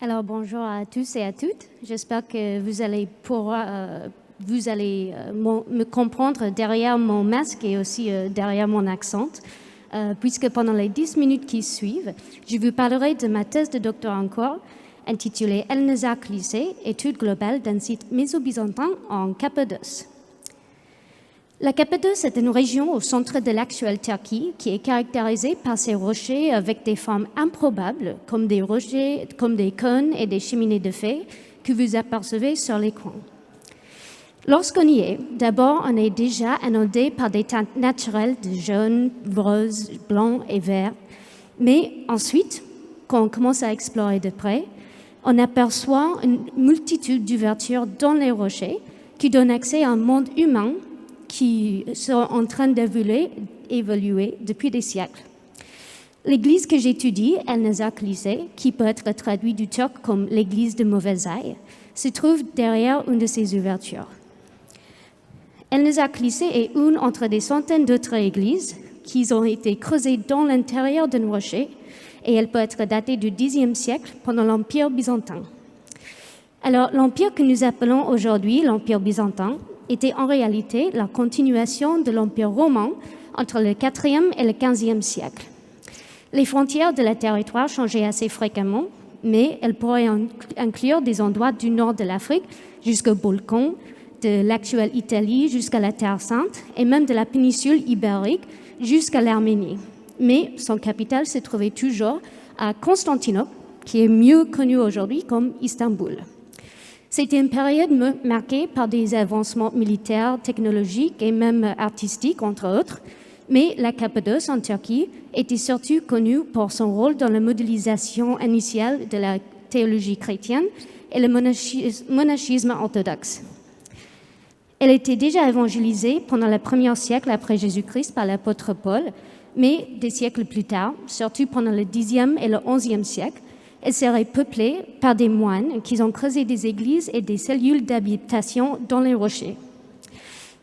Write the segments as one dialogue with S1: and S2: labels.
S1: Alors bonjour à tous et à toutes. J'espère que vous allez me comprendre derrière mon masque et aussi derrière mon accent, puisque pendant les 10 minutes qui suivent, je vous parlerai de ma thèse de doctorat en cours intitulée El-Nezak Lycée, étude globale d'un site méso-byzantin en Cappadoce. La Cappadoce est une région au centre de l'actuelle Turquie qui est caractérisée par ses rochers avec des formes improbables, comme des cônes et des cheminées de feu que vous apercevez sur l'écran. Lorsqu'on y est, d'abord, on est déjà inondé par des teintes naturelles de jaune, rose, blanc et vert. Mais ensuite, quand on commence à explorer de près, on aperçoit une multitude d'ouvertures dans les rochers qui donnent accès à un monde humain qui sont en train d'évoluer depuis des siècles. L'église que j'étudie, El-Nezak Lycée, qui peut être traduite du turc comme l'église de mauvais ail, se trouve derrière une de ces ouvertures. El-Nezak Lycée est une entre des centaines d'autres églises qui ont été creusées dans l'intérieur d'un rocher et elle peut être datée du Xe siècle pendant l'Empire byzantin. Alors, l'empire que nous appelons aujourd'hui l'Empire byzantin était en réalité la continuation de l'Empire romain entre le IVe et le XVe siècle. Les frontières de la territoire changeaient assez fréquemment, mais elles pourraient inclure des endroits du nord de l'Afrique jusqu'au Balkan, de l'actuelle Italie jusqu'à la Terre Sainte et même de la péninsule ibérique jusqu'à l'Arménie. Mais son capitale se trouvait toujours à Constantinople, qui est mieux connue aujourd'hui comme Istanbul. C'était une période marquée par des avancements militaires, technologiques et même artistiques, entre autres, mais la Cappadoce en Turquie était surtout connue pour son rôle dans la modélisation initiale de la théologie chrétienne et le monachisme orthodoxe. Elle était déjà évangélisée pendant le 1er siècle après Jésus-Christ par l'apôtre Paul, mais des siècles plus tard, surtout pendant le Xe et le XIe siècle, elle serait peuplée par des moines qui ont creusé des églises et des cellules d'habitation dans les rochers.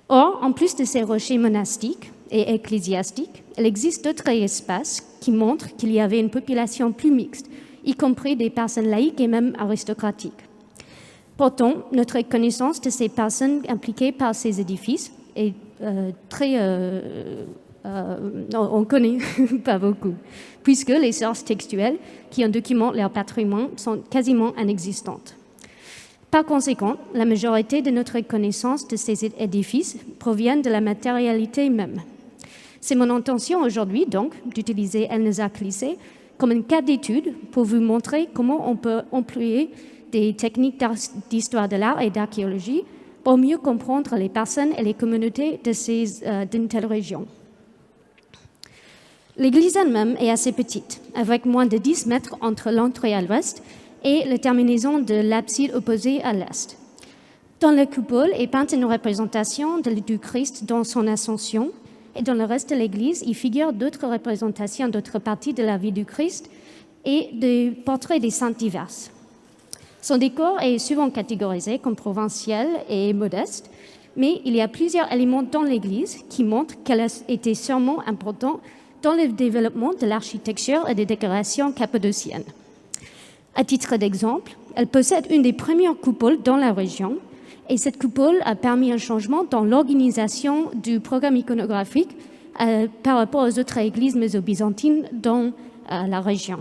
S1: Or, en plus de ces rochers monastiques et ecclésiastiques, il existe d'autres espaces qui montrent qu'il y avait une population plus mixte, y compris des personnes laïques et même aristocratiques. Pourtant, notre connaissance de ces personnes impliquées par ces édifices est on ne connaît pas beaucoup, puisque les sources textuelles qui en documentent leur patrimoine sont quasiment inexistantes. Par conséquent, la majorité de notre connaissance de ces édifices proviennent de la matérialité même. C'est mon intention aujourd'hui, donc, d'utiliser El-Nezak Lycée comme un cas d'étude pour vous montrer comment on peut employer des techniques d'histoire de l'art et d'archéologie pour mieux comprendre les personnes et les communautés d'une telle région. L'église elle-même est assez petite, avec moins de 10 mètres entre l'entrée à l'ouest et la terminaison de l'abside opposée à l'est. Dans la coupole est peinte une représentation du Christ dans son ascension, et dans le reste de l'église, il figure d'autres représentations d'autres parties de la vie du Christ et des portraits des saintes diverses. Son décor est souvent catégorisé comme provincial et modeste, mais il y a plusieurs éléments dans l'église qui montrent qu'elle a été sûrement importante dans le développement de l'architecture et des décorations cappadociennes. À titre d'exemple, elle possède une des premières coupoles dans la région, et cette coupole a permis un changement dans l'organisation du programme iconographique par rapport aux autres églises méso-byzantines dans la région.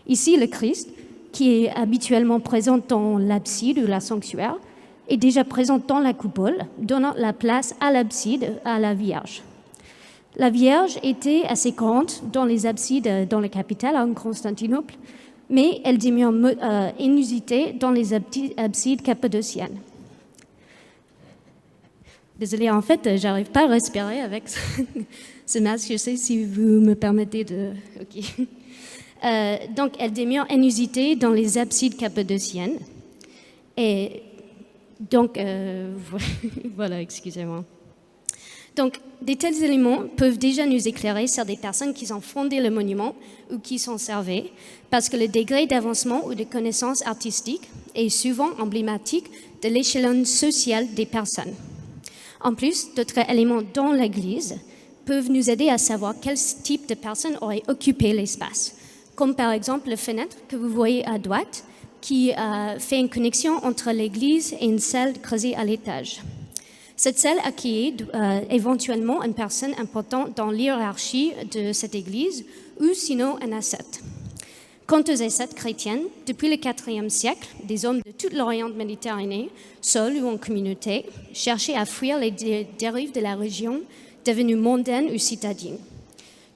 S1: Ici, le Christ, qui est habituellement présent dans l'abside ou la sanctuaire, est déjà présent dans la coupole, donnant la place à l'abside à la Vierge. La Vierge était assez grande dans les absides dans la capitale, en Constantinople, mais elle demeure inusitée dans les absides cappadociennes. Désolée, en fait, j'arrive pas à respirer avec ce masque. Je sais si vous me permettez de... Ok. Donc, elle demeure inusitée dans les absides cappadociennes. Et donc, voilà, excusez-moi. Donc, de tels éléments peuvent déjà nous éclairer sur des personnes qui ont fondé le monument ou qui s'en servaient, parce que le degré d'avancement ou de connaissance artistique est souvent emblématique de l'échelon social des personnes. En plus, d'autres éléments dans l'église peuvent nous aider à savoir quel type de personnes auraient occupé l'espace, comme par exemple les fenêtres que vous voyez à droite qui fait une connexion entre l'église et une salle creusée à l'étage. Cette salle accueillait éventuellement une personne importante dans l'hiérarchie de cette église ou sinon un ascète. Quant aux ascètes chrétiennes, depuis le IVe siècle, des hommes de toute l'Orient Méditerranée, seuls ou en communauté, cherchaient à fuir les dérives de la région devenue mondaine ou citadine.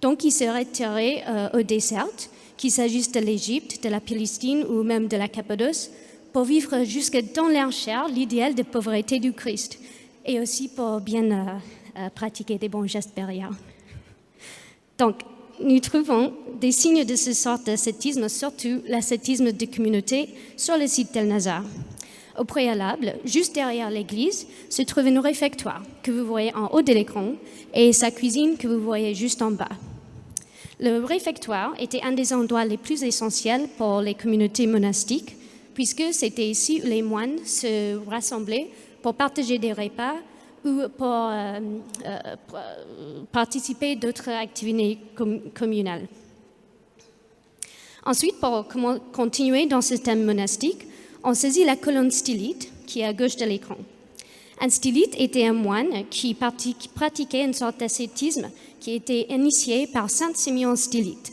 S1: Donc ils se retiraient au désert, qu'il s'agisse de l'Égypte, de la Palestine ou même de la Cappadoce, pour vivre jusque dans leur chair l'idéal de pauvreté du Christ et aussi pour bien pratiquer des bons gestes derrière. Donc, nous trouvons des signes de ce sort d'ascétisme, surtout l'ascétisme de communauté sur le site d'El-Nazar. Au préalable, juste derrière l'église, se trouve une réfectoire que vous voyez en haut de l'écran et sa cuisine que vous voyez juste en bas. Le réfectoire était un des endroits les plus essentiels pour les communautés monastiques, puisque c'était ici où les moines se rassemblaient pour partager des repas ou pour participer à d'autres activités communales. Ensuite, pour continuer dans ce thème monastique, on saisit la colonne stylite qui est à gauche de l'écran. Un stylite était un moine qui pratiquait une sorte d'ascétisme qui était initié par saint Simeon Stylite.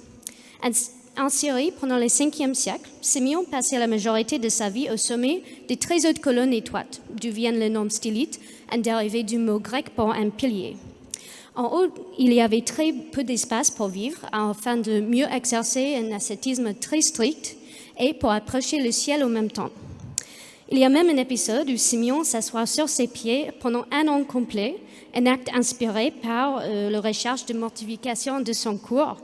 S1: En Syrie, pendant le 5e siècle, Simeon passait la majorité de sa vie au sommet des très hautes colonnes étroites, d'où vient le nom stylite, un dérivé du mot grec pour un pilier. En haut, il y avait très peu d'espace pour vivre, afin de mieux exercer un ascétisme très strict et pour approcher le ciel au même temps. Il y a même un épisode où Simeon s'assoit sur ses pieds pendant 1 an complet, un acte inspiré par la recherche de mortification de son corps,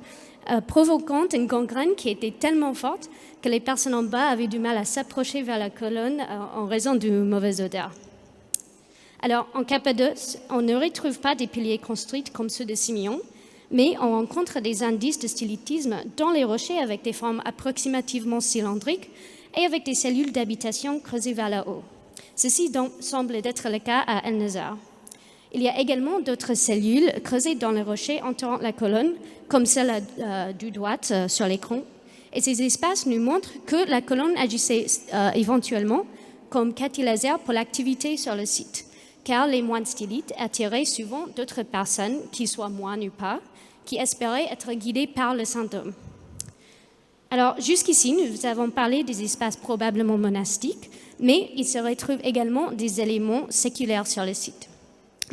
S1: provoquant une gangrène qui était tellement forte que les personnes en bas avaient du mal à s'approcher vers la colonne en raison d'une mauvaise odeur. Alors, en Cappadoce, on ne retrouve pas des piliers construits comme ceux de Simeon, mais on rencontre des indices de stylitisme dans les rochers avec des formes approximativement cylindriques et avec des cellules d'habitation creusées vers le haut. Ceci semble être le cas à El-Nazar. Il y a également d'autres cellules creusées dans les rochers entourant la colonne, comme celle du droite sur l'écran. Et ces espaces nous montrent que la colonne agissait éventuellement comme catalyseur pour l'activité sur le site, car les moines stylites attiraient souvent d'autres personnes, qu'ils soient moines ou pas, qui espéraient être guidées par le saint-homme. Alors, jusqu'ici, nous avons parlé des espaces probablement monastiques, mais il se retrouve également des éléments séculaires sur le site.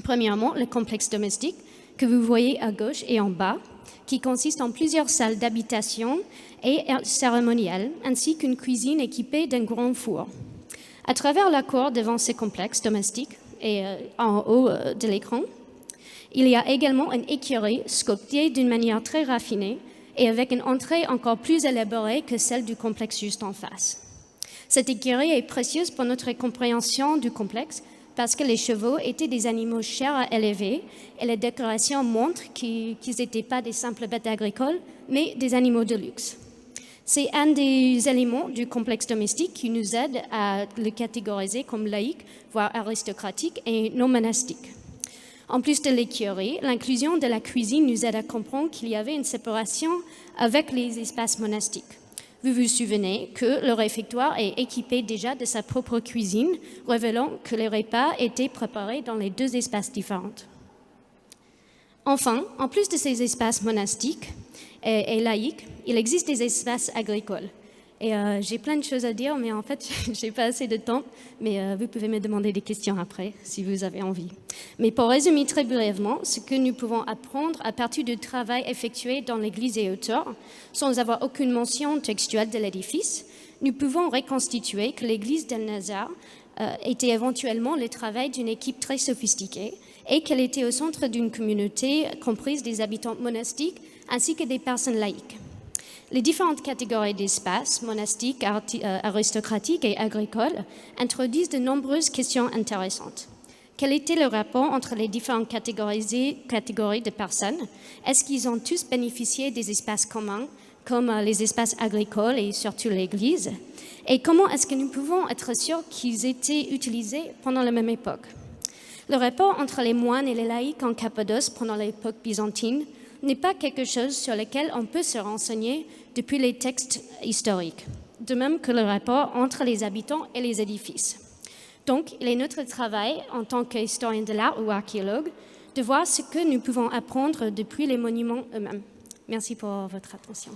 S1: Premièrement, le complexe domestique, que vous voyez à gauche et en bas, qui consiste en plusieurs salles d'habitation et cérémonielles, ainsi qu'une cuisine équipée d'un grand four. À travers la cour devant ce complexe domestique et en haut de l'écran, il y a également une écurie sculptée d'une manière très raffinée et avec une entrée encore plus élaborée que celle du complexe juste en face. Cette écurie est précieuse pour notre compréhension du complexe parce que les chevaux étaient des animaux chers à élever et les décorations montrent qu'ils n'étaient pas des simples bêtes agricoles, mais des animaux de luxe. C'est un des éléments du complexe domestique qui nous aide à le catégoriser comme laïque, voire aristocratique et non monastique. En plus de l'écurie, l'inclusion de la cuisine nous aide à comprendre qu'il y avait une séparation avec les espaces monastiques. Vous vous souvenez que le réfectoire est équipé déjà de sa propre cuisine, révélant que les repas étaient préparés dans les 2 espaces différents. Enfin, en plus de ces espaces monastiques et laïques, il existe des espaces agricoles. Et j'ai plein de choses à dire, mais en fait, j'ai pas assez de temps. Mais vous pouvez me demander des questions après, si vous avez envie. Mais pour résumer très brièvement, ce que nous pouvons apprendre à partir du travail effectué dans l'église et autour, sans avoir aucune mention textuelle de l'édifice, nous pouvons reconstituer que l'église d'El-Nazar était éventuellement le travail d'une équipe très sophistiquée et qu'elle était au centre d'une communauté comprise des habitants monastiques ainsi que des personnes laïques. Les différentes catégories d'espaces, monastiques, aristocratiques et agricoles, introduisent de nombreuses questions intéressantes. Quel était le rapport entre les différentes catégories de personnes? Est-ce qu'ils ont tous bénéficié des espaces communs, comme les espaces agricoles et surtout l'Église? Et comment est-ce que nous pouvons être sûrs qu'ils étaient utilisés pendant la même époque? Le rapport entre les moines et les laïcs en Cappadoce pendant l'époque byzantine n'est pas quelque chose sur lequel on peut se renseigner depuis les textes historiques. de même que le rapport entre les habitants et les édifices. Donc, il est notre travail, en tant qu'historien de l'art ou archéologue, de voir ce que nous pouvons apprendre depuis les monuments eux-mêmes. Merci pour votre attention.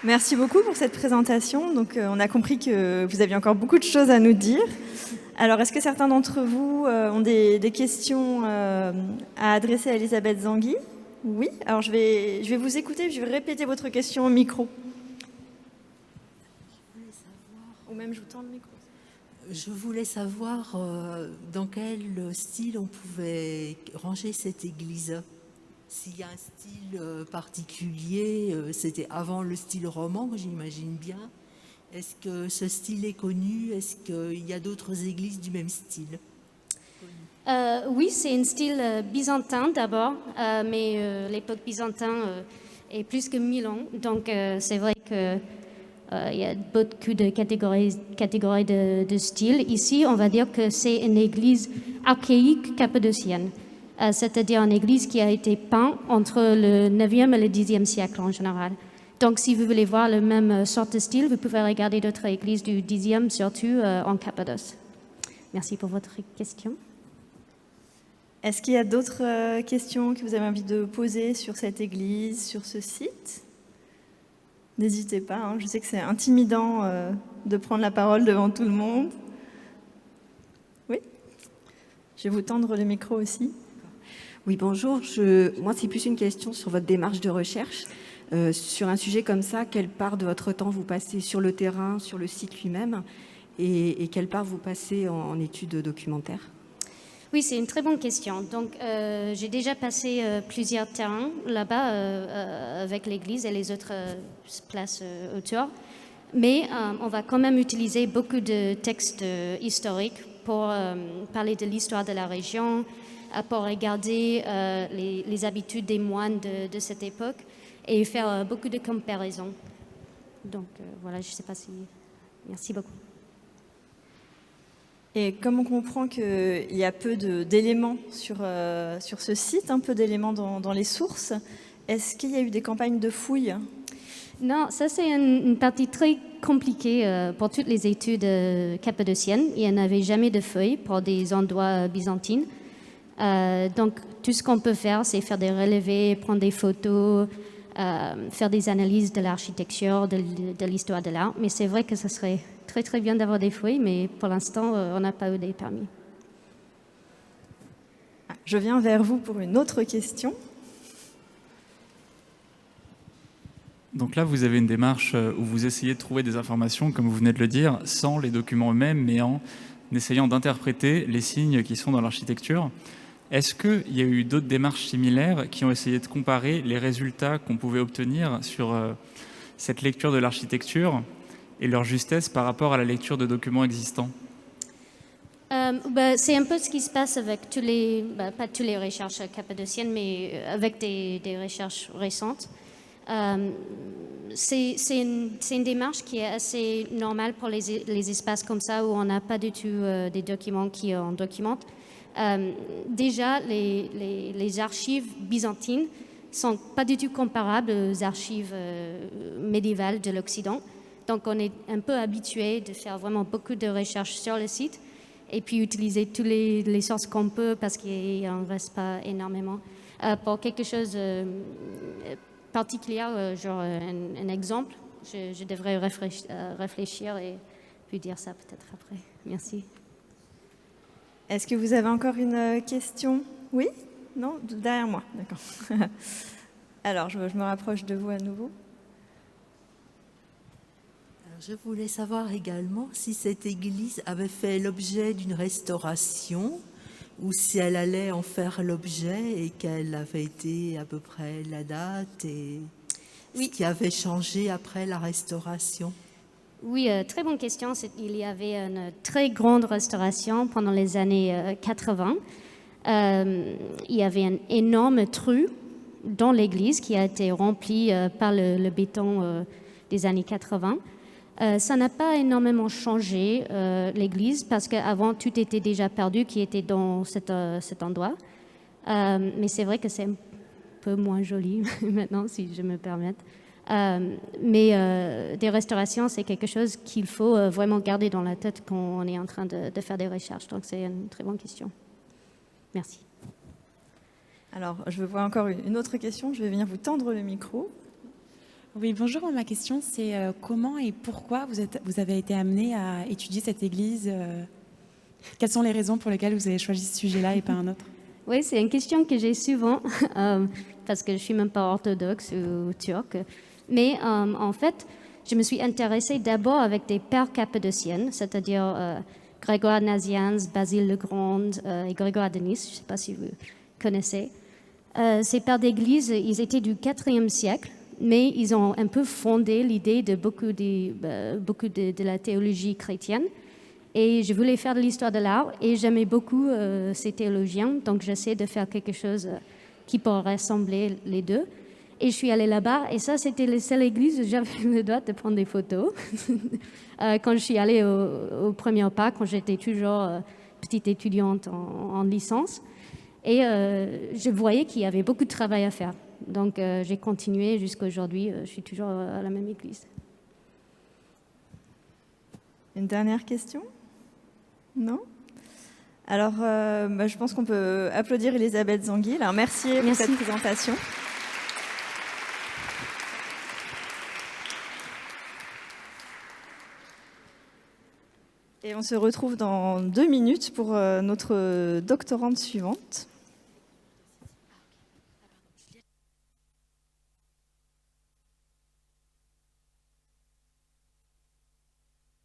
S2: Merci beaucoup pour cette présentation. Donc, on a compris que vous aviez encore beaucoup de choses à nous dire. Alors, est-ce que certains d'entre vous ont des questions à adresser à Elisabeth Zangui? Oui. Alors, je vais vous écouter, je vais répéter votre question au micro. Ou même je vous tends le micro.
S3: Je voulais savoir dans quel style on pouvait ranger cette église. S'il y a un style particulier, c'était avant le style roman, j'imagine bien. Est-ce que ce style est connu? Est-ce qu'il y a d'autres églises du même style?
S1: Oui, c'est un style byzantin d'abord, mais l'époque byzantine est plus que 1000 ans. Donc c'est vrai qu'il y a beaucoup de catégories de styles. Ici, on va dire que c'est une église archaïque cappadocienne. C'est-à-dire une église qui a été peinte entre le 9e et le 10e siècle en général. Donc, si vous voulez voir le même sorte de style, vous pouvez regarder d'autres églises du 10e, surtout en Cappadoce. Merci pour votre question.
S2: Est-ce qu'il y a d'autres questions que vous avez envie de poser sur cette église, sur ce site? N'hésitez pas, hein. Je sais que c'est intimidant de prendre la parole devant tout le monde. Oui? Je vais vous tendre le micro aussi.
S4: Oui, bonjour. Moi, c'est plus une question sur votre démarche de recherche. Sur un sujet comme ça, quelle part de votre temps vous passez sur le terrain, sur le site lui-même, et quelle part vous passez en études documentaires?
S1: Oui, c'est une très bonne question. Donc, j'ai déjà passé plusieurs terrains là-bas avec l'église et les autres places autour. Mais on va quand même utiliser beaucoup de textes historiques pour parler de l'histoire de la région, pour regarder les habitudes des moines de cette époque et faire beaucoup de comparaisons. Donc voilà, je ne sais pas si... Merci beaucoup.
S2: Et comme on comprend qu'il y a peu d'éléments sur ce site, un peu d'éléments dans les sources, est-ce qu'il y a eu des campagnes de fouilles?
S1: Non, ça c'est une partie très compliquée pour toutes les études cappadociennes. Il n'y en avait jamais de feuilles pour des endroits byzantines. Donc tout ce qu'on peut faire, c'est faire des relevés, prendre des photos, faire des analyses de l'architecture, de l'histoire de l'art. Mais c'est vrai que ce serait très très bien d'avoir des fouilles, mais pour l'instant, on n'a pas eu des permis.
S2: Je viens vers vous pour une autre question.
S5: Donc là, vous avez une démarche où vous essayez de trouver des informations, comme vous venez de le dire, sans les documents eux-mêmes, mais en essayant d'interpréter les signes qui sont dans l'architecture. Est-ce qu'il y a eu d'autres démarches similaires qui ont essayé de comparer les résultats qu'on pouvait obtenir sur cette lecture de l'architecture et leur justesse par rapport à la lecture de documents existants?
S1: C'est un peu ce qui se passe avec pas toutes les recherches cappadociennes, mais avec des recherches récentes. C'est une démarche qui est assez normale pour les espaces comme ça où on n'a pas du tout des documents qui en documentent. Déjà, les archives byzantines sont pas du tout comparables aux archives médiévales de l'Occident. Donc, on est un peu habitué de faire vraiment beaucoup de recherches sur le site et puis utiliser toutes les sources qu'on peut parce qu'il n'en reste pas énormément. Pour quelque chose particulier, genre un exemple, je devrais réfléchir et puis dire ça peut-être après. Merci.
S2: Est-ce que vous avez encore une question? Oui? Non? Derrière moi, d'accord. Alors, je me rapproche de vous à nouveau.
S3: Alors, je voulais savoir également si cette église avait fait l'objet d'une restauration ou si elle allait en faire l'objet et quelle avait été à peu près la date et ce qui avait changé après la restauration.
S1: Oui, très bonne question. Il y avait une très grande restauration pendant les années 80. Il y avait un énorme trou dans l'église qui a été rempli par le béton des années 80. Ça n'a pas énormément changé l'église parce qu'avant tout était déjà perdu qui était dans cet endroit. Mais c'est vrai que c'est peu moins joli maintenant, si je me permets. Mais des restaurations, c'est quelque chose qu'il faut vraiment garder dans la tête quand on est en train de faire des recherches. Donc, c'est une très bonne question. Merci.
S2: Alors, je vois encore une autre question. Je vais venir vous tendre le micro.
S6: Oui, bonjour. Ma question, c'est comment et pourquoi vous avez été amené à étudier cette église Quelles sont les raisons pour lesquelles vous avez choisi ce sujet-là et pas un autre?
S1: Oui, c'est une question que j'ai souvent, parce que je ne suis même pas orthodoxe ou turque. Mais en fait, je me suis intéressée d'abord avec des pères cappadociennes, c'est-à-dire Grégoire Nazianz, Basile le Grand et Grégoire de Nice. Je ne sais pas si vous connaissez. Ces pères d'église, ils étaient du IVe siècle, mais ils ont un peu fondé l'idée de beaucoup de la théologie chrétienne. Et je voulais faire de l'histoire de l'art et j'aimais beaucoup ces théologiens, donc j'essaie de faire quelque chose qui pourrait ressembler les deux. Et je suis allée là-bas et ça, c'était la seule église où j'avais le droit de prendre des photos. Quand je suis allée au premier pas, quand j'étais toujours petite étudiante en licence. Et je voyais qu'il y avait beaucoup de travail à faire. Donc j'ai continué jusqu'à aujourd'hui. Je suis toujours à la même église.
S2: Une dernière question? Non? Alors, je pense qu'on peut applaudir Elisabeth Zangil. Alors, merci pour cette présentation. Et on se retrouve dans 2 minutes pour notre doctorante suivante.